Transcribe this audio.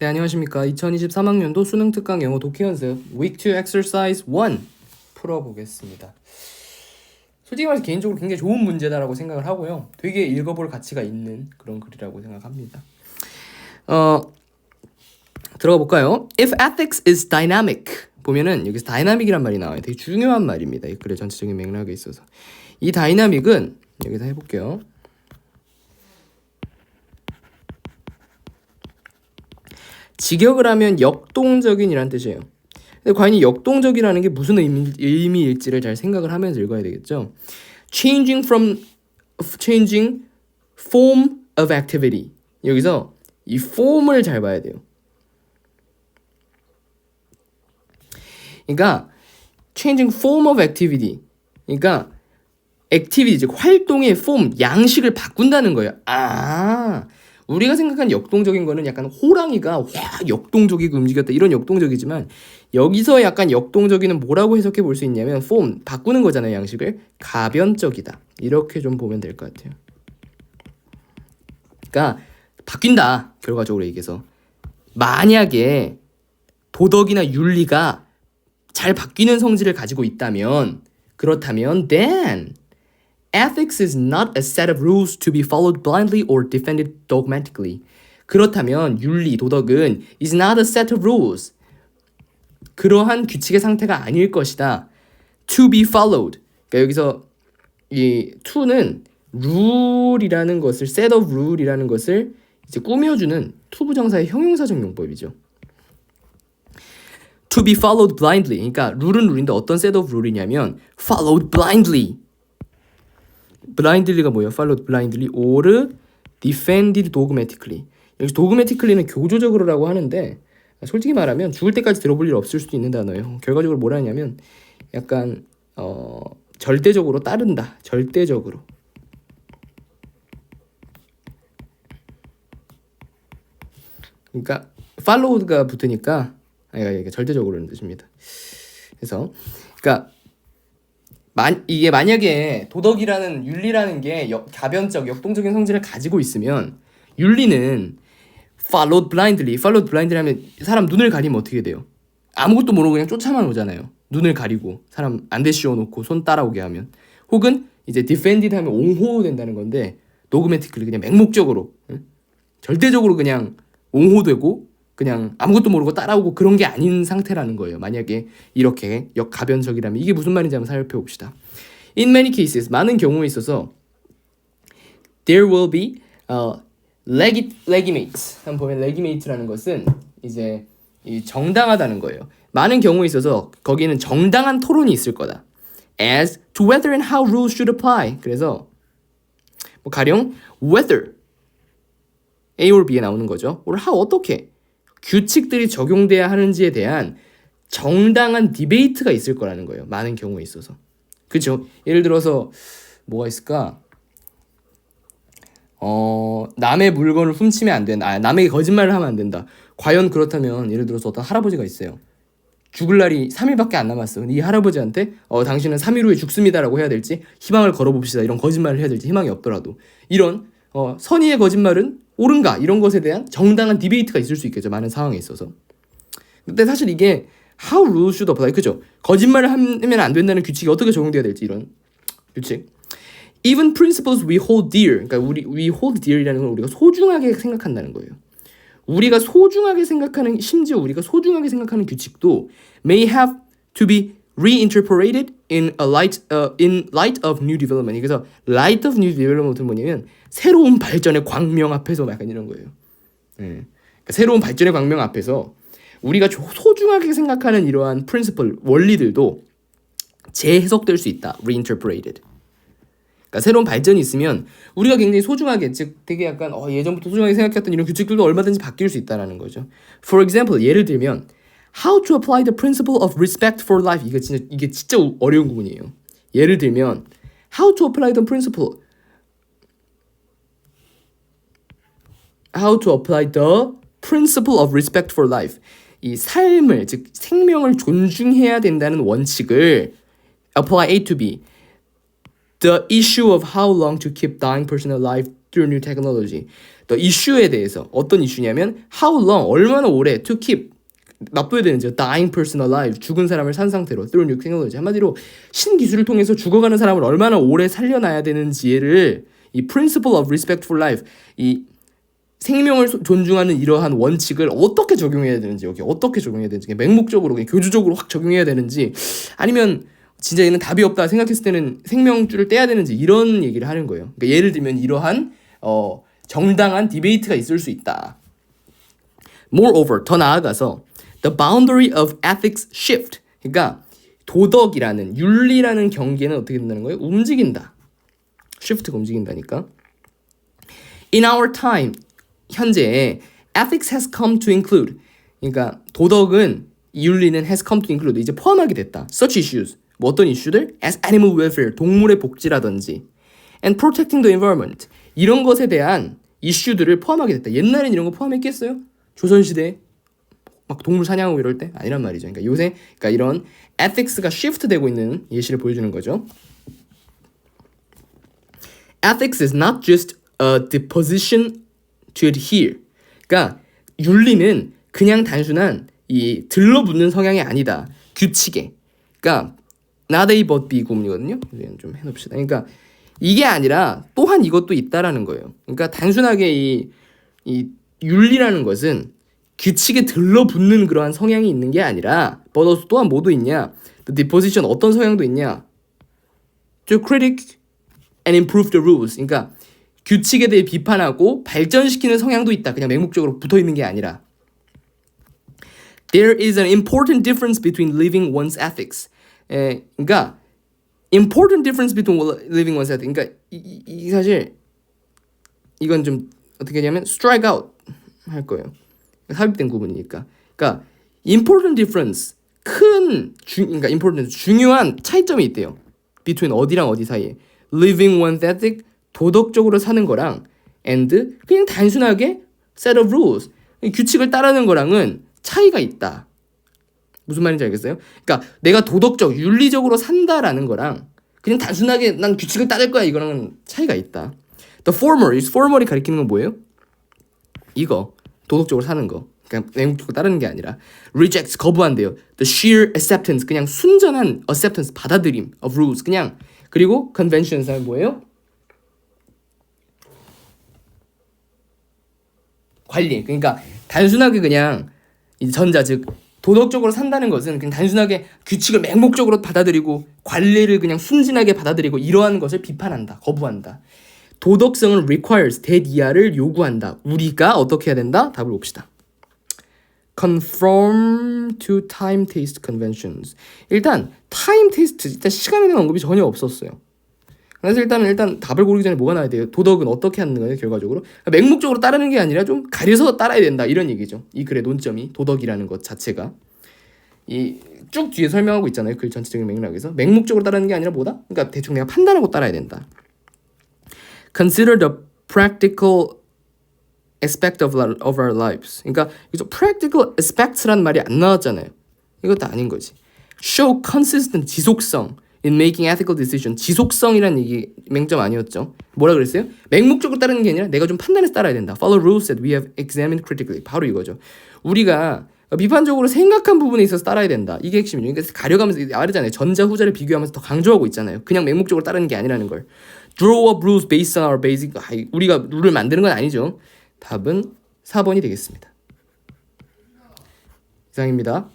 네, 안녕하십니까. 2023학년도 수능 특강 영어 독해 연습 Week 2 Exercise 1 풀어보겠습니다. 솔직히 말해서 개인적으로 굉장히 좋은 문제다라고 생각을 하고요. 되게 읽어볼 가치가 있는 그런 글이라고 생각합니다. 들어가 볼까요? If ethics is dynamic 보면은 여기서 dynamic이란 말이 나와요. 되게 중요한 말입니다. 이 글의 전체적인 맥락에 있어서. 이 dynamic은 여기서 해볼게요. 직역을 하면 역동적인이란 뜻이에요. 근데 과연 이 역동적이라는 게 무슨 의미일지를 잘 생각을 하면서 읽어야 되겠죠. Changing form of activity. 여기서 이 form을 잘 봐야 돼요. 그러니까 changing form of activity. 그러니까 activity 즉 활동의 form 양식을 바꾼다는 거예요. 우리가 생각하는 역동적인 거는 약간 호랑이가 확 역동적이고 움직였다 이런 역동적이지만 여기서 약간 역동적이는 뭐라고 해석해 볼 수 있냐면 form 바꾸는 거잖아요. 양식을 가변적이다 이렇게 좀 보면 될 것 같아요. 그러니까 바뀐다 결과적으로 얘기해서 만약에 도덕이나 윤리가 잘 바뀌는 성질을 가지고 있다면 그렇다면 then ethics is not a set of rules to be followed blindly or defended dogmatically. 그렇다면 윤리, 도덕은 is not a set of rules. 그러한 규칙의 상태가 아닐 것이다. To be followed. 그러니까 여기서 이 to는 rule이라는 것을 set of rule이라는 것을 이제 꾸며주는 투부정사의 형용사적 용법이죠. To be followed blindly. 그러니까 룰은 룰인데 어떤 set of rule이냐면 followed blindly. blindly가 뭐예요? followed blindly or defended dogmatically. 여기서 dogmatically는 교조적으로라고 하는데 솔직히 말하면 죽을 때까지 들어볼 일 없을 수도 있는 단어예요. 결과적으로 뭐라 하냐면 약간 절대적으로 따른다. 절대적으로. 그러니까 followed가 붙으니까 이게 절대적으로는 뜻입니다. 그래서 그러니까 이게 만약에 도덕이라는 윤리라는 게 가변적, 역동적인 성질을 가지고 있으면 윤리는 followed blindly 하면 사람 눈을 가리면 어떻게 돼요? 아무것도 모르고 그냥 쫓아만 오잖아요. 눈을 가리고 사람 안대 씌워놓고 손 따라오게 하면 혹은 이제 defended 하면 옹호된다는 건데 dogmatically 그냥 맹목적으로 절대적으로 그냥 옹호되고 그냥 아무것도 모르고 따라오고 그런 게 아닌 상태라는 거예요. 만약에 이렇게 역가변적이라면 이게 무슨 말인지 한번 살펴봅시다. In many cases, 많은 경우에 있어서 there will be legitimates. 한번 보면 legitimate라는 것은 이제 정당하다는 거예요. 많은 경우에 있어서 거기는 정당한 토론이 있을 거다. As to whether and how rules should apply. 그래서 뭐 가령 whether A or B에 나오는 거죠. or how 어떻게 규칙들이 적용돼야 하는지에 대한 정당한 디베이트가 있을 거라는 거예요. 많은 경우에 있어서. 그렇죠? 예를 들어서 뭐가 있을까? 남의 물건을 훔치면 안 된다. 남에게 거짓말을 하면 안 된다. 과연 그렇다면 예를 들어서 어떤 할아버지가 있어요. 죽을 날이 3일밖에 안 남았어. 근데 이 할아버지한테 당신은 3일 후에 죽습니다라고 해야 될지 희망을 걸어봅시다. 이런 거짓말을 해야 될지 희망이 없더라도 이런 선의의 거짓말은 옳은가 이런 것에 대한 정당한 디베이트가 있을 수 있겠죠. 많은 상황에 있어서. 근데 사실 이게 how rules should apply 그죠? 거짓말을 하면 안 된다는 규칙이 어떻게 적용돼야 될지 이런 규칙. Even principles we hold dear. 그러니까 we hold dear이라는 건 우리가 소중하게 생각한다는 거예요. 우리가 소중하게 생각하는 심지어 우리가 소중하게 생각하는 규칙도 may have to be reinterpreted in light of new development. 그래서 light of new development은 뭐냐면 새로운 발전의 광명 앞에서 약간 이런 거예요. 그러니까 새로운 발전의 광명 앞에서 우리가 소중하게 생각하는 이러한 principle 원리들도 재해석될 수 있다. reinterpreted. 그러니까 새로운 발전이 있으면 우리가 굉장히 소중하게 즉 되게 약간 예전부터 소중하게 생각했던 이런 규칙들도 얼마든지 바뀔 수 있다라는 거죠. For example 예를 들면 How to apply the principle of respect for life. 이게 진짜 어려운 부분이에요. 예를 들면 How to apply the principle. How to apply the principle of respect for life. 이 삶을 즉 생명을 존중해야 된다는 원칙을 apply A to B. The issue of how long to keep dying person alive through new technology. the issue에 대해서 어떤 이슈냐면 how long 얼마나 오래 to keep 놔둬야 되는지 dying person alive 죽은 사람을 산 상태로 through new technology 한마디로 신기술을 통해서 죽어가는 사람을 얼마나 오래 살려놔야 되는지를 이 principle of respect for life 이 생명을 존중하는 이러한 원칙을 어떻게 적용해야 되는지 여기 어떻게 적용해야 되는지 맹목적으로 그냥 교주적으로 확 적용해야 되는지 아니면 진짜 얘는 답이 없다 생각했을 때는 생명줄을 떼야 되는지 이런 얘기를 하는 거예요. 그러니까 예를 들면 이러한 정당한 디베이트가 있을 수 있다. Moreover, 더 나아가서 the boundary of ethics shift. 그러니까 도덕이라는 윤리라는 경계는 어떻게 된다는 거예요? 움직인다. shift가 움직인다니까. In our time, 현재 ethics has come to include. 그러니까 도덕은 윤리는 has come to include 이제 포함하게 됐다. Such issues. 뭐 어떤 이슈들? As animal welfare, 동물의 복지라든지 and protecting the environment. 이런 것에 대한 이슈들을 포함하게 됐다. 옛날엔 이런 거 포함했겠어요? 조선시대에 막 동물 사냥하고 이럴 때? 아니란 말이죠. 그러니까 요새 그러니까 이런 ethics가 shift 되고 있는 예시를 보여주는 거죠. Ethics is not just a disposition to adhere. 그러니까 윤리는 그냥 단순한 이 들러붙는 성향이 아니다. 규칙에. 그러니까 not A but B 구문이거든요. 좀 해놓읍시다. 그러니까 이게 아니라 또한 이것도 있다라는 거예요. 그러니까 단순하게 이 윤리라는 것은 규칙에 들러붙는 그러한 성향이 있는 게 아니라 but 또한 뭐도 있냐? The disposition 어떤 성향도 있냐? To critic and improve the rules. 그러니까 규칙에 대해 비판하고 발전시키는 성향도 있다. 그냥 맹목적으로 붙어있는 게 아니라. There is an important difference between living one's ethics. 그러니까 important difference between living one's ethics. 그러니까 이 사실 이건 좀 어떻게 하냐면 strike out 할 거예요. 삽입된 구분이니까. 그러니까 important difference 그러니까 important 중요한 차이점이 있대요. between 어디랑 어디 사이에 living one's ethic 도덕적으로 사는 거랑 and 그냥 단순하게 set of rules 규칙을 따르는 거랑은 차이가 있다. 무슨 말인지 알겠어요? 그러니까 내가 도덕적, 윤리적으로 산다라는 거랑 그냥 단순하게 난 규칙을 따를 거야 이거랑은 차이가 있다. The former, 이 former이 가리키는 건 뭐예요? 이거 도덕적으로 사는 거. 그냥 맹목적으로 따르는 게 아니라 rejects, 거부한대요. The sheer acceptance, 그냥 순전한 acceptance, 받아들임 of rules, 그냥 그리고 conventions 하면 뭐예요? 관리. 그러니까 단순하게 그냥 전자 즉 도덕적으로 산다는 것은 그냥 단순하게 규칙을 맹목적으로 받아들이고 관리를 그냥 순진하게 받아들이고 이러한 것을 비판한다. 거부한다. 도덕성은 requires 대이하를 요구한다. 우리가 어떻게 해야 된다? 답을 봅시다. Conform to time taste conventions. 일단 time taste 일단 시간에 대한 언급이 전혀 없었어요. 그래서 일단 답을 고르기 전에 뭐가 나와야 돼요? 도덕은 어떻게 하는 거예요? 결과적으로 맹목적으로 따르는 게 아니라 좀 가려서 따라야 된다 이런 얘기죠. 이 글의 논점이 도덕이라는 것 자체가 이 쭉 뒤에 설명하고 있잖아요. 글 전체적인 맥락에서 맹목적으로 따르는 게 아니라 뭐다? 그러니까 대충 내가 판단하고 따라야 된다. Consider the practical aspect of our lives. 그러니까 여기서 practical aspects라는 말이 안 나왔잖아요. 이것도 아닌 거지. Show consistent 지속성 in making ethical decision. 지속성이라는 얘기 맹점 아니었죠. 뭐라 그랬어요? 맹목적으로 따르는 게 아니라 내가 좀 판단해서 따라야 된다. Follow rules that we have examined critically. 바로 이거죠. 우리가 비판적으로 생각한 부분에 있어서 따라야 된다. 이게 핵심이죠. 그러니까 가려가면서 말하잖아요. 전자 후자를 비교하면서 더 강조하고 있잖아요. 그냥 맹목적으로 따르는 게 아니라는 걸. Draw up rules based on our basic. 우리가 룰을 만드는 건 아니죠. 답은 4번이 되겠습니다. 이상입니다.